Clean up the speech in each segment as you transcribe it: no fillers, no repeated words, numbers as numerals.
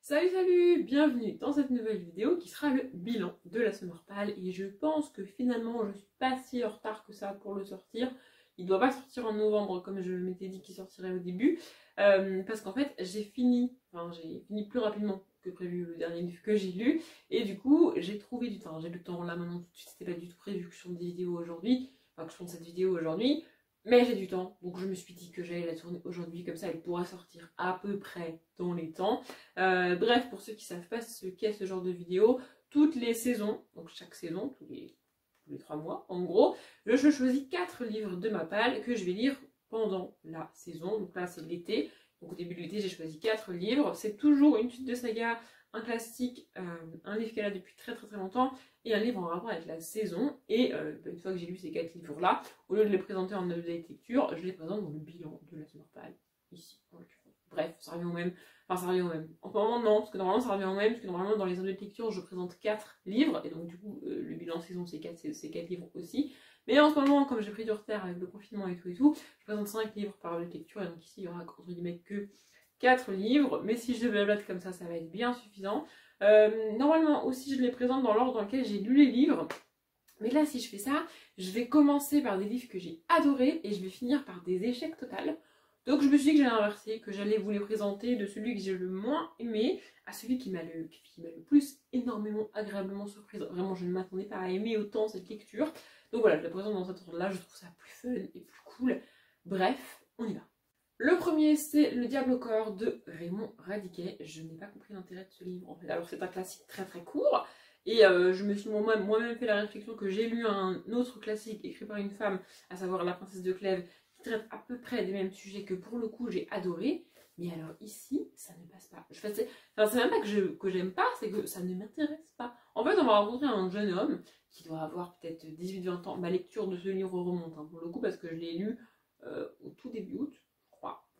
Salut salut, bienvenue dans cette nouvelle vidéo qui sera le bilan de la Summer Pal et je pense que finalement je suis pas si en retard que ça pour le sortir. Il doit pas sortir en novembre comme je m'étais dit qu'il sortirait au début parce qu'en fait j'ai fini plus rapidement que prévu le dernier livre que j'ai lu et du coup j'ai trouvé du temps, j'ai le temps là maintenant tout de suite, c'était pas du tout prévu que je tourne des vidéos aujourd'hui, que je tourne cette vidéo aujourd'hui. Mais j'ai du temps, donc je me suis dit que j'allais la tourner aujourd'hui, comme ça elle pourra sortir à peu près dans les temps. Bref, pour ceux qui ne savent pas ce qu'est ce genre de vidéo, toutes les saisons, donc chaque saison, tous les 3 mois en gros, je choisis 4 livres de ma palle que je vais lire pendant la saison. Donc là c'est l'été, donc au début de l'été j'ai choisi 4 livres. C'est toujours une suite de saga, un classique, un livre qu'elle a depuis très longtemps et un livre en rapport avec la saison. Et une fois que j'ai lu ces 4 livres là, au lieu de les présenter en update lecture, je les présente dans le bilan de la Summer Pal, ici en l'occurrence. Bref, ça revient au même. Enfin, ça revient au même. En ce moment, non, parce que normalement, ça revient au même, parce que normalement, dans les updates lecture, je présente 4 livres, et donc, du coup, le bilan saison, c'est 4 livres aussi. Mais en ce moment, comme j'ai pris du retard avec le confinement et tout, je présente 5 livres par update lecture, et donc ici, il y aura, entre guillemets, que 4 livres. Mais si je blablate comme ça va être bien suffisant. Normalement, aussi, je les présente dans l'ordre dans lequel j'ai lu les livres. Mais là, si je fais ça, je vais commencer par des livres que j'ai adorés, et je vais finir par des échecs totaux. Donc je me suis dit que j'allais inverser, que j'allais vous les présenter de celui que j'ai le moins aimé à celui qui m'a le plus énormément agréablement surprise. Vraiment, je ne m'attendais pas à aimer autant cette lecture. Donc voilà, je la présente dans cet ordre-là, je trouve ça plus fun et plus cool. Bref, on y va. Le premier, c'est Le Diable au corps de Raymond Radiquet. Je n'ai pas compris l'intérêt de ce livre en fait. Alors c'est un classique très court. Et je me suis moi-même fait la réflexion que j'ai lu un autre classique écrit par une femme, à savoir La Princesse de Clèves, qui traite à peu près des mêmes sujets que pour le coup j'ai adoré. Mais alors ici, ça ne passe pas. C'est même pas que j'aime pas, c'est que ça ne m'intéresse pas. En fait, on va rencontrer un jeune homme qui doit avoir peut-être 18-20 ans. Ma lecture de ce livre remonte pour le coup parce que je l'ai lu au tout début août.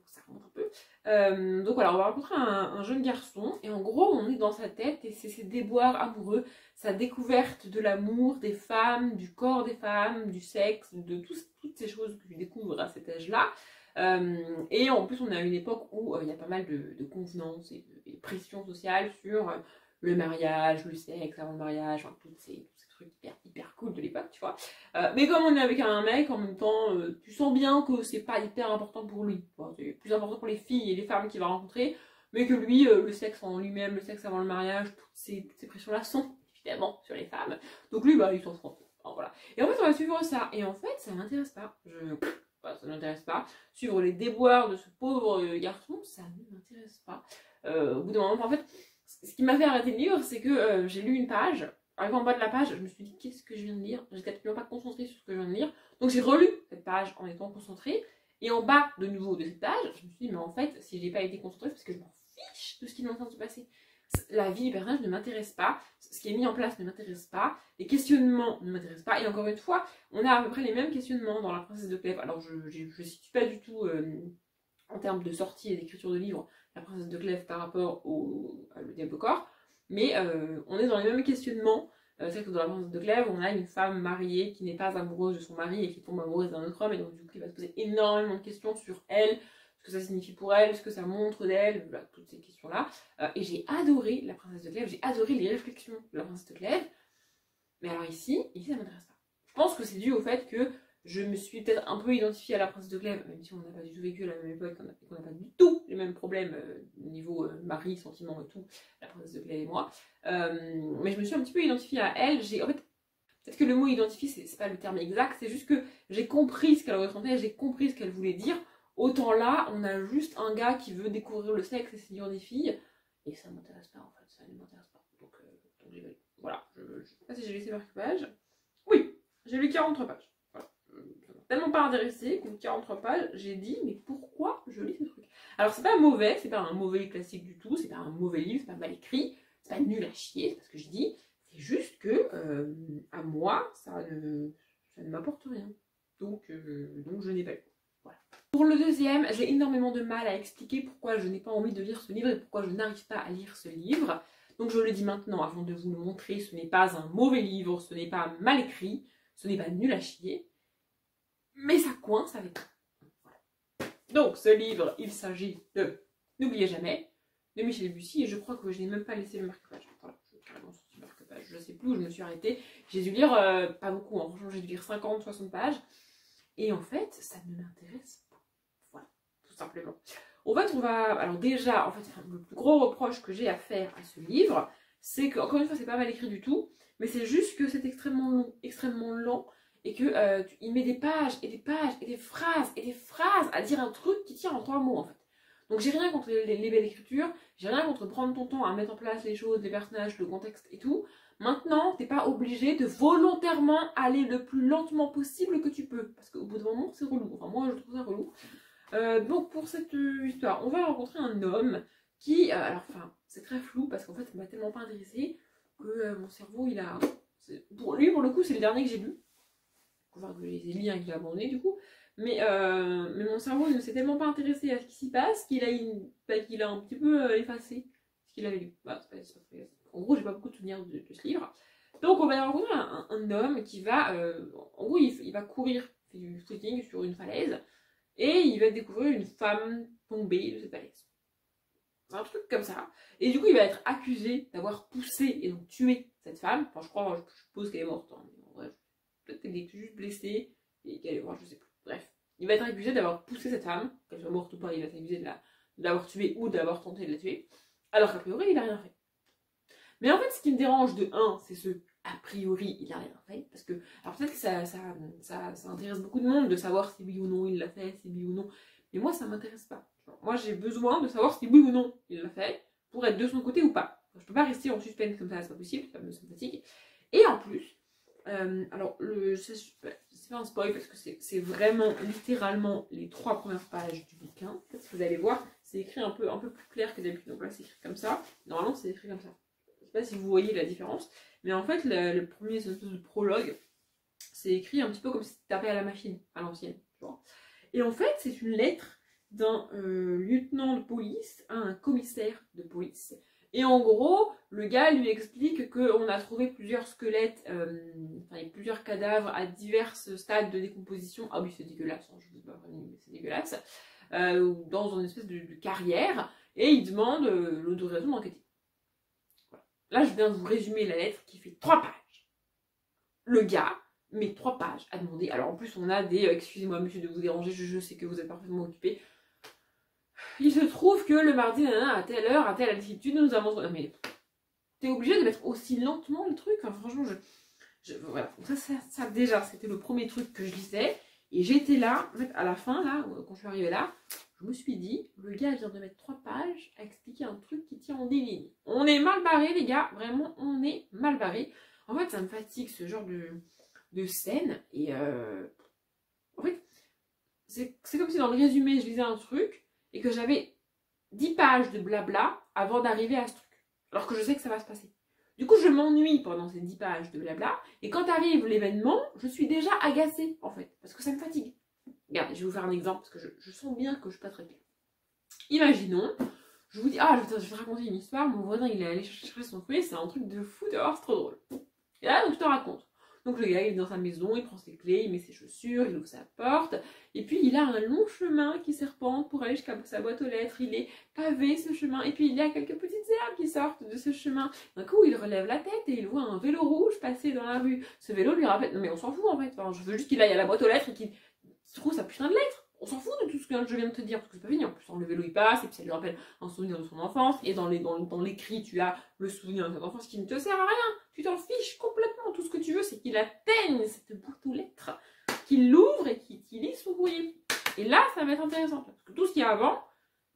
Ça remonte un peu. Donc voilà, on va rencontrer un jeune garçon et en gros on est dans sa tête et c'est ses déboires amoureux, sa découverte de l'amour, des femmes, du corps des femmes, du sexe, de toutes ces choses que tu découvres à cet âge-là. Et en plus on est à une époque où il y a pas mal de convenances et de pressions sociales sur le mariage, le sexe avant le mariage, enfin, tous ces trucs hyper cool de l'époque, tu vois. Mais comme on est avec un mec, en même temps, tu sens bien que c'est pas hyper important pour lui. Bon, c'est plus important pour les filles et les femmes qu'il va rencontrer, mais que lui, le sexe en lui-même, le sexe avant le mariage, toutes ces pressions-là sont évidemment sur les femmes. Donc lui, bah, il s'en fout. Alors, voilà. Et en fait, on va suivre ça. Et en fait, ça m'intéresse pas. Ça ne m'intéresse pas. Suivre les déboires de ce pauvre garçon, ça ne m'intéresse pas. Au bout d'un moment, en fait, ce qui m'a fait arrêter le livre, c'est que j'ai lu une page. Arrivé en bas de la page, je me suis dit qu'est-ce que je viens de lire? J'étais absolument pas concentrée sur ce que je viens de lire. Donc j'ai relu cette page en étant concentrée. Et en bas de nouveau de cette page, je me suis dit mais en fait, si j'ai pas été concentrée, c'est parce que je m'en fiche de ce qui est en train de se passer. La vie du personnage ne m'intéresse pas, ce qui est mis en place ne m'intéresse pas, les questionnements ne m'intéressent pas. Et encore une fois, on a à peu près les mêmes questionnements dans La Princesse de Clèves. Alors je situe pas du tout en termes de sortie et d'écriture de livres La Princesse de Clèves par rapport à Le Diable au corps. Mais on est dans les mêmes questionnements. C'est que dans La Princesse de Clèves, on a une femme mariée qui n'est pas amoureuse de son mari et qui tombe amoureuse d'un autre homme. Et donc, du coup, il va se poser énormément de questions sur elle, ce que ça signifie pour elle, ce que ça montre d'elle, voilà, toutes ces questions-là. Et j'ai adoré La Princesse de Clèves, j'ai adoré les réflexions de La Princesse de Clèves. Mais alors ici ça m'intéresse pas. Je pense que c'est dû au fait que je me suis peut-être un peu identifiée à La Princesse de Clèves, même si on n'a pas du tout vécu à la même époque, qu'on n'a pas du tout les mêmes problèmes niveau mari, sentiment et tout, La Princesse de Clèves et moi. Mais je me suis un petit peu identifiée à elle. En fait, peut-être que le mot identifié, c'est pas le terme exact, c'est juste que j'ai compris ce qu'elle ressentait, j'ai compris ce qu'elle voulait dire. Autant là, on a juste un gars qui veut découvrir le sexe et séduire des filles, et ça m'intéresse pas en fait, ça ne m'intéresse pas. Donc j'ai lu. Voilà, je sais pas si j'ai laissé marquer page. Oui, j'ai lu 43 pages. Voilà. Ça m'a tellement pas intéressé qu'au bout de 43 pages, j'ai dit, mais pourquoi je lis ce truc? Alors c'est pas mauvais, c'est pas un mauvais classique du tout, c'est pas un mauvais livre, c'est pas mal écrit, c'est pas nul à chier, c'est pas ce que je dis. C'est juste que, à moi, ça ne m'apporte rien. Donc je n'ai pas lu. Voilà. Pour le deuxième, j'ai énormément de mal à expliquer pourquoi je n'ai pas envie de lire ce livre et pourquoi je n'arrive pas à lire ce livre. Donc je le dis maintenant avant de vous le montrer, ce n'est pas un mauvais livre, ce n'est pas mal écrit, ce n'est pas nul à chier, mais ça coince avec. Voilà. Donc ce livre, il s'agit de N'oubliez jamais. de Michel Bussy, et je crois que je n'ai même pas laissé le marque-page. Voilà, je vais carrément sortir le marque-page, je sais plus où je me suis arrêtée. J'ai dû lire, pas beaucoup, hein. Franchement j'ai dû lire 50-60 pages, et en fait, ça ne m'intéresse pas. Voilà, tout simplement. En fait, on va... Alors déjà, en fait, le plus gros reproche que j'ai à faire à ce livre, c'est que, encore une fois, c'est pas mal écrit du tout, mais c'est juste que c'est extrêmement lent, et que il met des pages, et des pages, et des phrases à dire un truc qui tient en 3 mots, en fait. Donc j'ai rien contre les belles écritures, j'ai rien contre prendre ton temps à mettre en place les choses, les personnages, le contexte et tout. Maintenant, t'es pas obligé de volontairement aller le plus lentement possible que tu peux, parce qu'au bout d'un moment, c'est relou. Enfin, moi, je trouve ça relou. Donc pour cette histoire, on va rencontrer un homme qui, alors enfin, c'est très flou parce qu'en fait, ça m'a tellement pas intéressé que mon cerveau, il a... Pour lui, pour le coup, c'est le dernier que j'ai lu. Enfin, que j'ai lu et que j'ai abandonné du coup. Mais mon cerveau ne s'est tellement pas intéressé à ce qui s'y passe qu'il a un petit peu effacé ce qu'il avait lu. Bah, en gros, j'ai pas beaucoup de souvenirs de ce livre. Donc on va rencontrer un homme qui va... en gros, il va courir, il fait du trekking sur une falaise. Et il va découvrir une femme tombée de cette falaise. C'est un truc comme ça. Et du coup, il va être accusé d'avoir poussé et donc tué cette femme. Enfin, je suppose qu'elle est morte. Hein. Mais en vrai, peut-être qu'elle est juste blessée et qu'elle est morte, je sais plus. Bref. Il va être accusé d'avoir poussé cette femme. Qu'elle soit morte ou pas, il va être accusé de l'avoir tuée ou d'avoir tenté de la tuer. Alors qu'a priori, il n'a rien fait. Mais en fait, ce qui me dérange de 1, c'est ce a priori, il n'a rien fait. Parce que, alors peut-être que ça intéresse beaucoup de monde de savoir si oui ou non il l'a fait, si oui ou non. Mais moi, ça m'intéresse pas. Moi, j'ai besoin de savoir si oui ou non il l'a fait pour être de son côté ou pas. Enfin, je peux pas rester en suspense comme ça, c'est pas possible, ça me fatigue. Et en plus, alors, c'est pas un spoil parce que c'est vraiment littéralement les 3 premières pages du bouquin. Peut-être que vous allez voir, c'est écrit un peu plus clair que d'habitude. Donc là, c'est écrit comme ça. Normalement, c'est écrit comme ça. Je sais pas si vous voyez la différence, mais en fait, le premier, c'est une espèce de prologue. C'est écrit un petit peu comme si tu tapais à la machine, à l'ancienne. Et en fait, c'est une lettre d'un lieutenant de police à un commissaire de police. Et en gros, le gars lui explique qu'on a trouvé plusieurs squelettes, plusieurs cadavres à divers stades de décomposition. Ah oui, c'est dégueulasse, hein, je vous dis pas, mais c'est dégueulasse. Dans une espèce de carrière. Et il demande l'autorisation d'enquêter. Voilà. Là, je viens de vous résumer la lettre qui fait 3 pages. Le gars met 3 pages à demander. Alors en plus, on a des... excusez-moi, monsieur, de vous déranger, je sais que vous êtes parfaitement occupé. Il se trouve que le mardi, à telle heure, à telle altitude, nous avons... Non mais... T'es obligé de mettre aussi lentement le truc. Enfin, franchement, voilà. Ça, déjà, c'était le premier truc que je lisais. Et j'étais là, en fait, à la fin, là, quand je suis arrivée là, je me suis dit, le gars vient de mettre 3 pages à expliquer un truc qui tient en 10 lignes. On est mal barré, les gars. Vraiment, on est mal barré. En fait, ça me fatigue, ce genre de scène. Et en fait, c'est comme si dans le résumé, je lisais un truc et que j'avais 10 pages de blabla avant d'arriver à ce truc. Alors que je sais que ça va se passer. Du coup, je m'ennuie pendant ces 10 pages de blabla. Et quand arrive l'événement, je suis déjà agacée, en fait. Parce que ça me fatigue. Regardez, je vais vous faire un exemple, parce que je sens bien que je suis pas très claire. Imaginons, je vous dis, ah, je vais te raconter une histoire, mon voisin, il est allé chercher son fruit, c'est un truc de fou dehors, c'est trop drôle. Et là, donc, je te raconte. Donc, le gars, il est dans sa maison, il prend ses clés, il met ses chaussures, il ouvre sa porte, et puis il a un long chemin qui serpente pour aller jusqu'à sa boîte aux lettres. Il est pavé, ce chemin, et puis il y a quelques petites herbes qui sortent de ce chemin. D'un coup, il relève la tête et il voit un vélo rouge passer dans la rue. Ce vélo lui rappelle... Non mais on s'en fout, en fait. Enfin, je veux juste qu'il aille à la boîte aux lettres et qu'il trouve sa putain de lettre. On s'en fout de tout ce que je viens de te dire, parce que c'est pas fini. En plus, le vélo, il passe, et puis ça lui rappelle un souvenir de son enfance. Et dans l'écrit, tu as le souvenir de son enfance qui ne te sert à rien. Tu t'en fiches complètement. Tout ce que tu veux, c'est qu'il atteigne cette boîte aux lettres, qu'il l'ouvre et qu'il lit son courrier. Et là, ça va être intéressant. Parce que tout ce qu'il y a avant,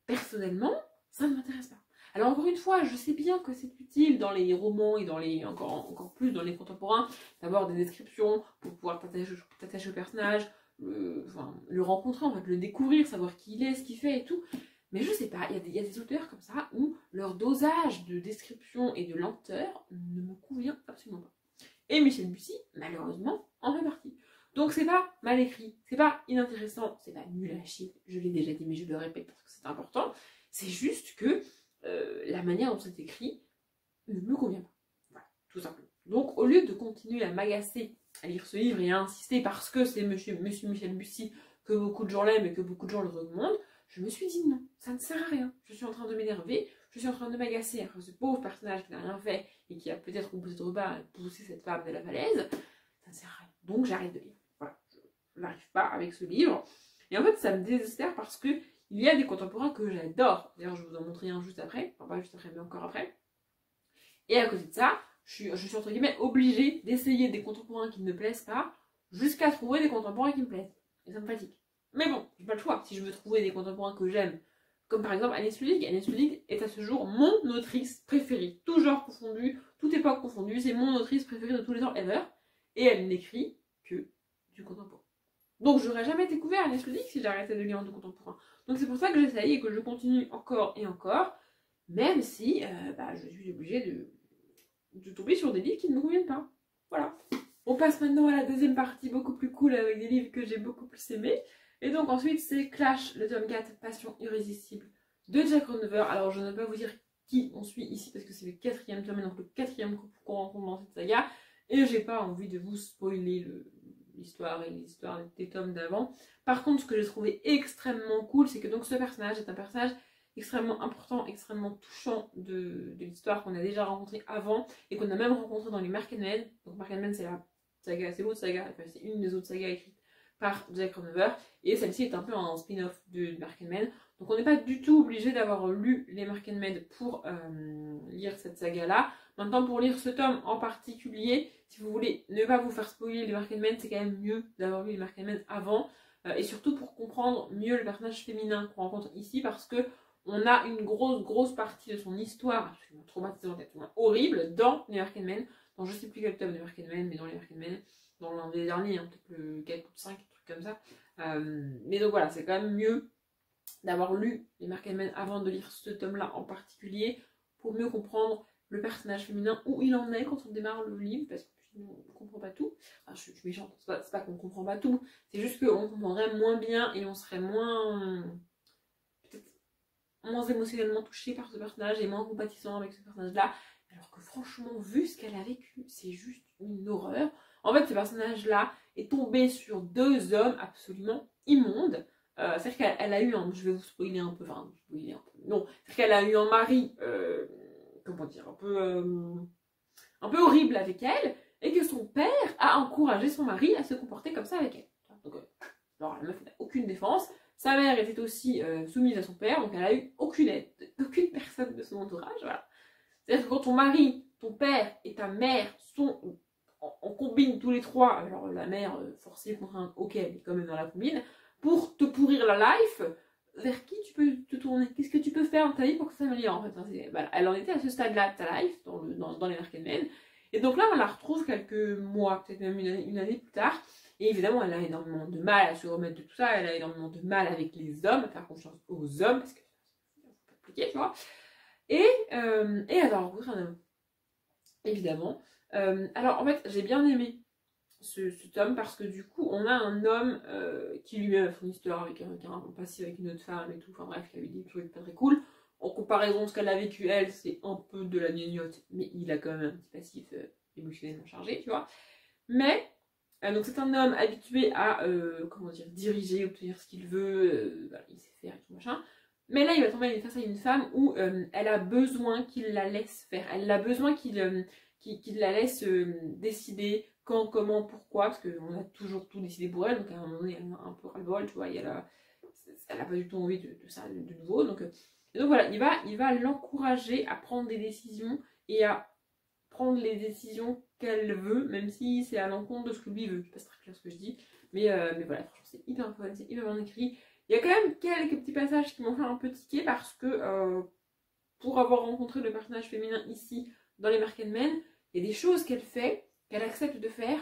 personnellement, ça ne m'intéresse pas. Alors encore une fois, je sais bien que c'est utile dans les romans et dans les encore plus dans les contemporains d'avoir des descriptions pour pouvoir t'attacher au personnage, le rencontrer, en fait, le découvrir, savoir qui il est, ce qu'il fait et tout. Mais je sais pas, il y a des auteurs comme ça où leur dosage de description et de lenteur ne me convient absolument pas. Et Michel Bussy, malheureusement, en fait partie. Donc c'est pas mal écrit, c'est pas inintéressant, c'est pas nul à chier, je l'ai déjà dit mais je le répète parce que c'est important. C'est juste que la manière dont c'est écrit ne me convient pas. Voilà, tout simplement. Donc au lieu de continuer à m'agacer à lire ce livre et à insister parce que c'est monsieur Michel Bussy, que beaucoup de gens l'aiment et que beaucoup de gens le recommandent, je me suis dit non, ça ne sert à rien. Je suis en train de m'énerver, je suis en train de m'agacer après ce pauvre personnage qui n'a rien fait et qui a peut-être ou peut-être pas poussé cette femme de la falaise, ça ne sert à rien. Donc j'arrête de lire. Voilà, je n'arrive pas avec ce livre. Et en fait, ça me désespère parce que il y a des contemporains que j'adore. D'ailleurs, je vais vous en montrer un juste après. Enfin, pas juste après, mais encore après. Et à côté de ça, je suis entre guillemets obligée d'essayer des contemporains qui ne me plaisent pas jusqu'à trouver des contemporains qui me plaisent. Et ça me fatigue. Mais bon, j'ai pas le choix. Si je veux trouver des contemporains que j'aime, comme par exemple Agnès Lullig. Agnès Lullig est à ce jour mon autrice préférée. Tout genre confondu, toute époque confondue. C'est mon autrice préférée de tous les temps ever. Et elle n'écrit que du contemporain. Donc j'aurais jamais découvert Agnès Lullig si j'arrêtais de lire du contemporain. Donc c'est pour ça que j'essaye et que je continue encore et encore. Même si je suis obligée de tomber sur des livres qui ne me conviennent pas. Voilà. On passe maintenant à la deuxième partie beaucoup plus cool avec des livres que j'ai beaucoup plus aimés. Et donc ensuite c'est Clash, le tome 4, Passion irrésistible de Jack Ronover. Alors je ne peux pas vous dire qui on suit ici parce que c'est le 4e tome, donc le 4e couple qu'on rencontre dans cette saga. Et j'ai pas envie de vous spoiler l'histoire et l'histoire des tomes d'avant. Par contre, ce que j'ai trouvé extrêmement cool, c'est que donc ce personnage est un personnage extrêmement important, extrêmement touchant de l'histoire qu'on a déjà rencontré avant et qu'on a même rencontré dans les Mark & Men. Donc Mark & Men c'est la saga, c'est l'autre saga, enfin c'est une des autres sagas écrites par Jack Ronover et celle-ci est un peu un spin-off de Mark & Men. Donc on n'est pas du tout obligé d'avoir lu les Mark & Men pour lire cette saga-là. Maintenant pour lire ce tome en particulier, si vous voulez ne pas vous faire spoiler les Mark & Men, c'est quand même mieux d'avoir lu les Mark & Men avant et surtout pour comprendre mieux le personnage féminin qu'on rencontre ici parce que on a une grosse partie de son histoire absolument traumatisante, absolument horrible dans les Mark & Men, dans je sais plus quel tome de Mark & Men, mais dans les Mark & Men, dans l'un des derniers, hein, peut-être le 4 ou 5, un truc comme ça. Mais donc voilà, c'est quand même mieux d'avoir lu les Mark & Men avant de lire ce tome-là en particulier, pour mieux comprendre le personnage féminin, où il en est quand on démarre le livre, parce que sinon on ne comprend pas tout. Enfin, je suis méchante, c'est pas qu'on ne comprend pas tout, c'est juste qu'on comprendrait moins bien et on serait moins émotionnellement touché par ce personnage et moins compatissant avec ce personnage-là. Alors que franchement, vu ce qu'elle a vécu, c'est juste une horreur. En fait, ce personnage-là est tombé sur 2 hommes absolument immondes. C'est-à-dire qu'elle a eu un... Je vais vous spoiler un peu, enfin, spoiler un peu. Non, c'est-à-dire qu'elle a eu un mari, comment dire, un peu horrible avec elle, et que son père a encouragé son mari à se comporter comme ça avec elle. Donc, alors la meuf n'a aucune défense. Sa mère était aussi soumise à son père, donc elle a eu aucune aide d'aucune personne de son entourage. Voilà. C'est-à-dire que quand ton mari, ton père et ta mère sont en combine tous les trois, alors la mère forcée, contrainte, ok, elle est quand même dans la combine, pour te pourrir la life, vers qui tu peux te tourner? Qu'est-ce que tu peux faire dans ta vie pour que ça s'améliore en fait? Voilà. Elle en était à ce stade-là de ta life, dans les Mark & Men. Et donc là, on la retrouve quelques mois, peut-être même une année plus tard. Et évidemment, elle a énormément de mal à se remettre de tout ça, elle a énormément de mal avec les hommes, à faire confiance aux hommes, parce que c'est compliqué, tu vois. Et elle va rencontrer un homme, évidemment. Alors, en fait, j'ai bien aimé ce tome, parce que du coup, on a un homme qui lui-même a son histoire avec un passé avec une autre femme et tout, enfin bref, il a eu des trucs pas très cool. En comparaison de ce qu'elle a vécu, elle, c'est un peu de la gnognotte, mais il a quand même un petit passif émotionnellement chargé, tu vois. Mais... donc c'est un homme habitué à comment dire, diriger, obtenir ce qu'il veut, voilà, il sait faire et tout machin. Mais là il va tomber face à une femme où elle a besoin qu'il la laisse faire. Elle a besoin qu'il la laisse décider quand, comment, pourquoi, parce qu'on a toujours tout décidé pour elle, donc à un moment donné elle a un peu ras-le-bol, tu vois, elle a pas du tout envie de ça de nouveau. Donc voilà, il va l'encourager à prendre des décisions et à prendre les décisions qu'elle veut, même si c'est à l'encontre de ce que lui veut. Je sais pas si c'est très clair ce que je dis, mais voilà, franchement c'est hyper fun, c'est hyper bien écrit. Il y a quand même quelques petits passages qui m'ont fait un peu tiquer parce que pour avoir rencontré le personnage féminin ici dans les Mark & Men, il y a des choses qu'elle fait, qu'elle accepte de faire,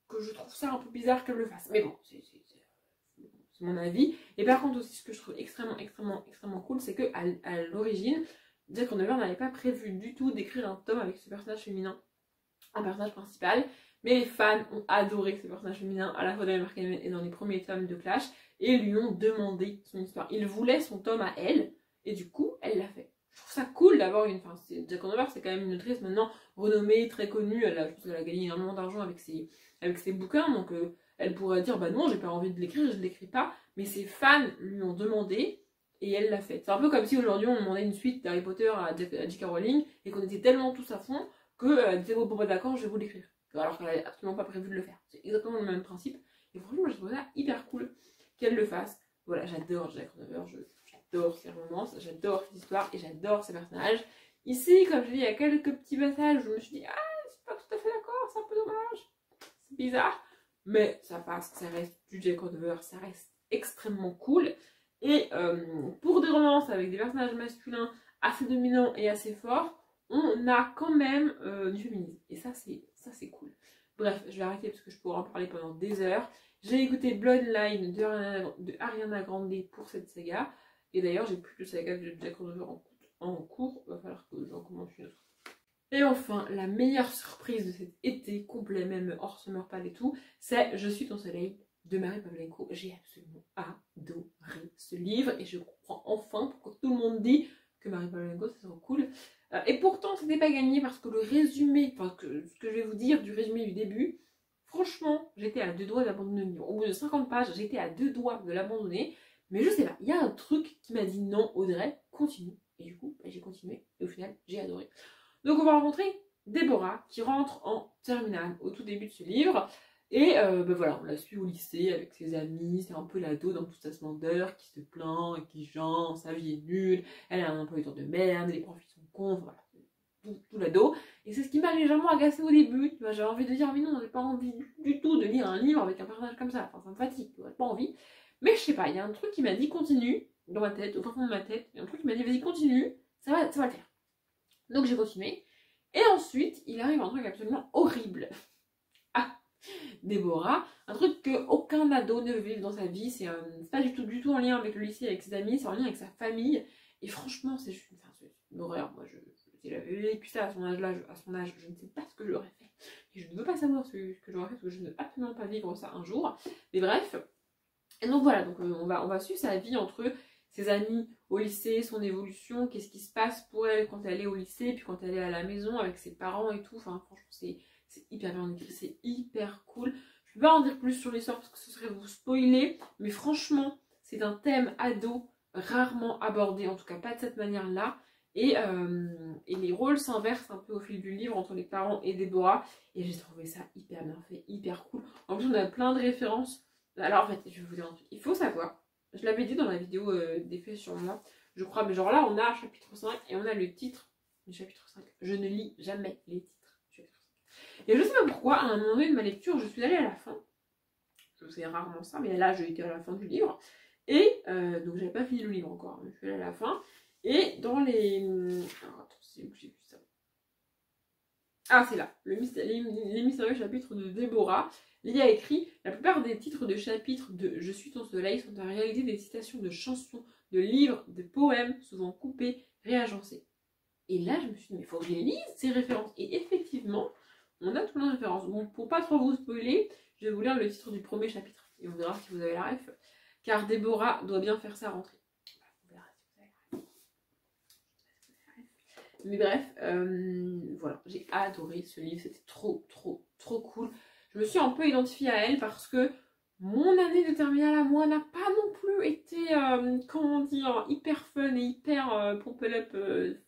que je trouve ça un peu bizarre qu'elle le fasse. Mais bon, c'est mon avis. Et par contre aussi ce que je trouve extrêmement cool, c'est que à l'origine, Jack Ronover n'avait pas prévu du tout d'écrire un tome avec ce personnage féminin, un personnage principal, mais les fans ont adoré ce personnage féminin à la fois dans les Mark & Men et dans les premiers tomes de Clash, et lui ont demandé son histoire. Ils voulaient son tome à elle, et du coup, elle l'a fait. Je trouve ça cool d'avoir une... Enfin, Jack Ronover, c'est quand même une autrice maintenant renommée, très connue, je pense qu'elle a gagné énormément d'argent avec ses bouquins, donc elle pourrait dire, bah non, j'ai pas envie de l'écrire, je ne l'écris pas, mais ses fans lui ont demandé, et elle l'a fait. C'est un peu comme si aujourd'hui on demandait une suite d'Harry Potter à J.K. Rowling et qu'on était tellement tous à fond que disait bon, pas d'accord, je vais vous l'écrire. Alors qu'elle n'avait absolument pas prévu de le faire. C'est exactement le même principe. Et franchement, je trouve ça hyper cool qu'elle le fasse. Voilà, j'adore Jack Renover, j'adore ses romances, j'adore ses histoires et j'adore ses personnages. Ici, comme je dis, il y a quelques petits passages où je me suis dit, ah, c'est pas tout à fait d'accord, c'est un peu dommage, c'est bizarre. Mais ça passe, ça reste du Jack Renover, ça reste extrêmement cool. Et pour des romances avec des personnages masculins assez dominants et assez forts, on a quand même du féminisme. Et ça, c'est cool. Bref, je vais arrêter parce que je pourrais en parler pendant des heures. J'ai écouté Bloodline de Ariana Grande pour cette saga. Et d'ailleurs, j'ai plus de saga de Jack Renover en cours. Il va falloir que j'en commence une autre. Et enfin, la meilleure surprise de cet été complet, même hors summer pal et tout, c'est Je suis ton soleil de Marie Pavlenko. J'ai absolument adoré ce livre et je comprends enfin pourquoi tout le monde dit que Marie Pavlenko c'est trop cool. Et pourtant, ce n'était pas gagné parce que le résumé, enfin ce que je vais vous dire du résumé du début, franchement, j'étais à 2 doigts d'abandonner le livre. Au bout de 50 pages, j'étais à 2 doigts de l'abandonner. Mais je sais pas, il y a un truc qui m'a dit non, Audrey, continue. Et du coup, j'ai continué et au final, j'ai adoré. Donc on va rencontrer Déborah qui rentre en terminale au tout début de ce livre. Et voilà, on la suit au lycée avec ses amis, c'est un peu l'ado dans toute sa splendeur qui se plaint, et qui chante, sa vie est nulle, elle a un emploi du temps de merde, les profs sont cons, voilà, tout l'ado. Et c'est ce qui m'a légèrement agacée au début, j'avais envie de dire mais non, j'ai pas envie du tout de lire un livre avec un personnage comme ça, enfin ça me fatigue, j'ai pas envie. Mais je sais pas, il y a un truc qui m'a dit continue, dans ma tête, au fond de ma tête, il y a un truc qui m'a dit vas-y continue, ça va le faire. Donc j'ai continué. Et ensuite, il arrive un truc absolument horrible. Ah, Déborah, un truc qu'aucun ado ne veut vivre dans sa vie. C'est pas du tout en lien avec le lycée, avec ses amis, c'est en lien avec sa famille. Et franchement, c'est juste une horreur. Moi, si j'avais vécu ça à son âge, je ne sais pas ce que j'aurais fait. Et je ne veux pas savoir ce que j'aurais fait parce que je ne veux absolument pas vivre ça un jour. Mais bref. Et donc voilà, donc, on va suivre sa vie entre ses amis au lycée, son évolution, qu'est-ce qui se passe pour elle quand elle est au lycée, puis quand elle est à la maison avec ses parents et tout. Enfin, franchement, c'est hyper bien écrit, c'est hyper cool. Je ne peux pas en dire plus sur l'histoire parce que ce serait vous spoiler, mais franchement, c'est un thème ado rarement abordé, en tout cas pas de cette manière-là. Et les rôles s'inversent un peu au fil du livre entre les parents et Déborah. Et j'ai trouvé ça hyper bien fait, hyper cool. En plus, on a plein de références. Alors en fait, je vais vous dire un truc, il faut savoir. Je l'avais dit dans la vidéo d'effet sur moi, je crois, mais genre là on a chapitre 5 et on a le titre du chapitre 5. Je ne lis jamais les titres du chapitre 5. Et je sais pas pourquoi, à un moment donné de ma lecture, je suis allée à la fin. Je sais rarement ça, mais là j'ai été à la fin du livre. Et donc j'avais pas fini le livre encore, mais je suis allée à la fin. Et dans les... Alors attends, c'est où j'ai vu ça? Ah c'est là, les mystérieux chapitres de Déborah. Il y a écrit « La plupart des titres de chapitres de Je suis ton soleil sont en réalité des citations de chansons, de livres, de poèmes, souvent coupés, réagencés. » Et là, je me suis dit « Mais il faut que je les lise, ces références. » Et effectivement, on a plein de références. Bon, pour pas trop vous spoiler, je vais vous lire le titre du premier chapitre. Et on verra si vous avez la ref. Car Déborah doit bien faire sa rentrée. On verra si vous avez la ref. Mais bref, voilà, j'ai adoré ce livre. C'était trop cool. Je me suis un peu identifiée à elle parce que mon année de terminale à moi n'a pas non plus été, comment dire, hyper fun et hyper pump up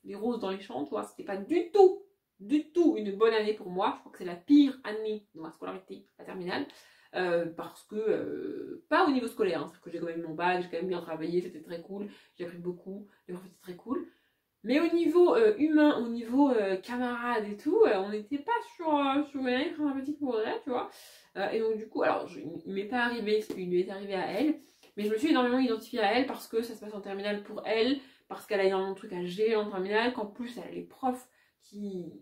des roses dans les champs, tu vois. C'était pas du tout une bonne année pour moi. Je crois que c'est la pire année de ma scolarité, la terminale. Parce que, pas au niveau scolaire, hein, c'est-à-dire que j'ai quand même mon bac, j'ai quand même bien travaillé, c'était très cool, j'ai appris beaucoup, les profs étaient très cool. Mais au niveau humain, au niveau camarade et tout, on n'était pas sur une année très sympathique pour Audrey, tu vois. Et donc du coup, alors il m'est pas arrivé ce qui lui est arrivé à elle, mais je me suis énormément identifiée à elle parce que ça se passe en terminale pour elle, parce qu'elle a énormément de trucs à gérer en terminale, qu'en plus elle a les profs qui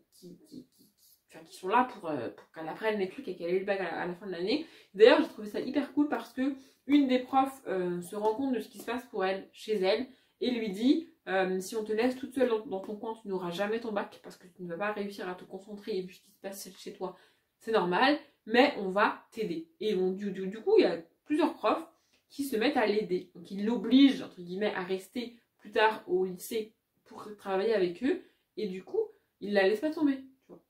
sont là pour qu'elle apprenne les trucs et qu'elle ait le bac à la fin de l'année. D'ailleurs, j'ai trouvé ça hyper cool parce que une des profs se rend compte de ce qui se passe pour elle chez elle et lui dit si on te laisse toute seule dans ton coin, tu n'auras jamais ton bac parce que tu ne vas pas réussir à te concentrer et vu ce qui se passe chez toi, c'est normal, mais on va t'aider. Et donc, du coup, il y a plusieurs profs qui se mettent à l'aider. Donc, ils l'obligent, entre guillemets, à rester plus tard au lycée pour travailler avec eux. Et du coup, ils la laissent pas tomber. Tu vois.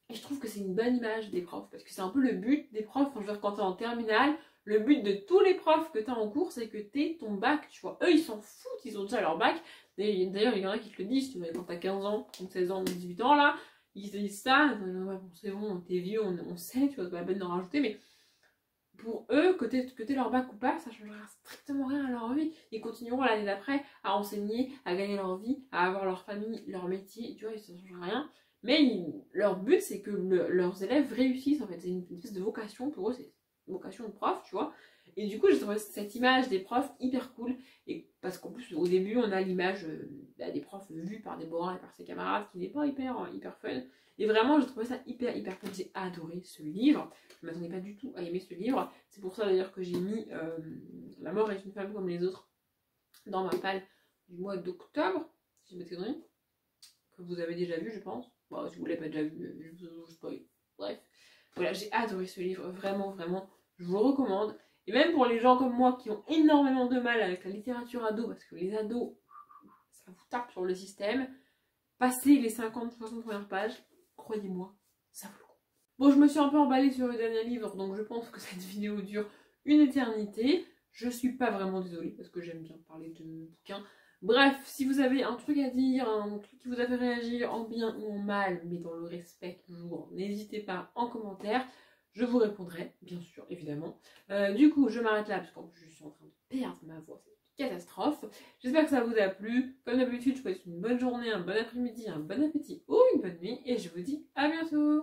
Et je trouve que c'est une bonne image des profs parce que c'est un peu le but des profs. Enfin, je veux dire, quand tu es en terminale, Le but de tous les profs que tu as en cours, c'est que tu aies ton bac, tu vois. Eux, ils s'en foutent, ils ont déjà leur bac. D'ailleurs, il y en a qui te le disent, tu vois, quand t'as 15 ans, 16 ans, 18 ans, là, ils te disent ça, ouais, bon, c'est bon, t'es vieux, on sait, tu vois, c'est pas la peine d'en rajouter, mais pour eux, que t'aies leur bac ou pas, ça changera strictement rien à leur vie. Ils continueront l'année d'après à enseigner, à gagner leur vie, à avoir leur famille, leur métier, tu vois, ça ne changera rien. Mais leur but, c'est que leurs élèves réussissent, en fait. C'est une espèce de vocation, pour eux, c'est une vocation de prof, tu vois. Et du coup, j'ai trouvé cette image des profs hyper cool. Et parce qu'en plus, au début, on a l'image des profs vus par Déborah et par ses camarades, qui n'est pas hyper fun. Et vraiment, j'ai trouvé ça hyper cool. J'ai adoré ce livre. Je ne m'attendais pas du tout à aimer ce livre. C'est pour ça d'ailleurs que j'ai mis La mort est une femme comme les autres dans ma palle du mois d'octobre, si je m'étais donné, que vous avez déjà vu, je pense. Bon, si vous ne l'avez pas déjà vu, je vous spoil. Bref, voilà, j'ai adoré ce livre. Vraiment, je vous le recommande. Et même pour les gens comme moi qui ont énormément de mal avec la littérature ado, parce que les ados, ça vous tape sur le système, passez les 50-60 premières pages, croyez-moi, ça vaut le coup. Bon, je me suis un peu emballée sur le dernier livre, donc je pense que cette vidéo dure une éternité. Je suis pas vraiment désolée, parce que j'aime bien parler de bouquins. Bref, si vous avez un truc à dire, un truc qui vous a fait réagir en bien ou en mal, mais dans le respect toujours, n'hésitez pas en commentaire. Je vous répondrai, bien sûr, évidemment. Du coup, je m'arrête là, parce qu'en plus, je suis en train de perdre ma voix. C'est une catastrophe. J'espère que ça vous a plu. Comme d'habitude, je vous souhaite une bonne journée, un bon après-midi, un bon appétit ou une bonne nuit. Et je vous dis à bientôt.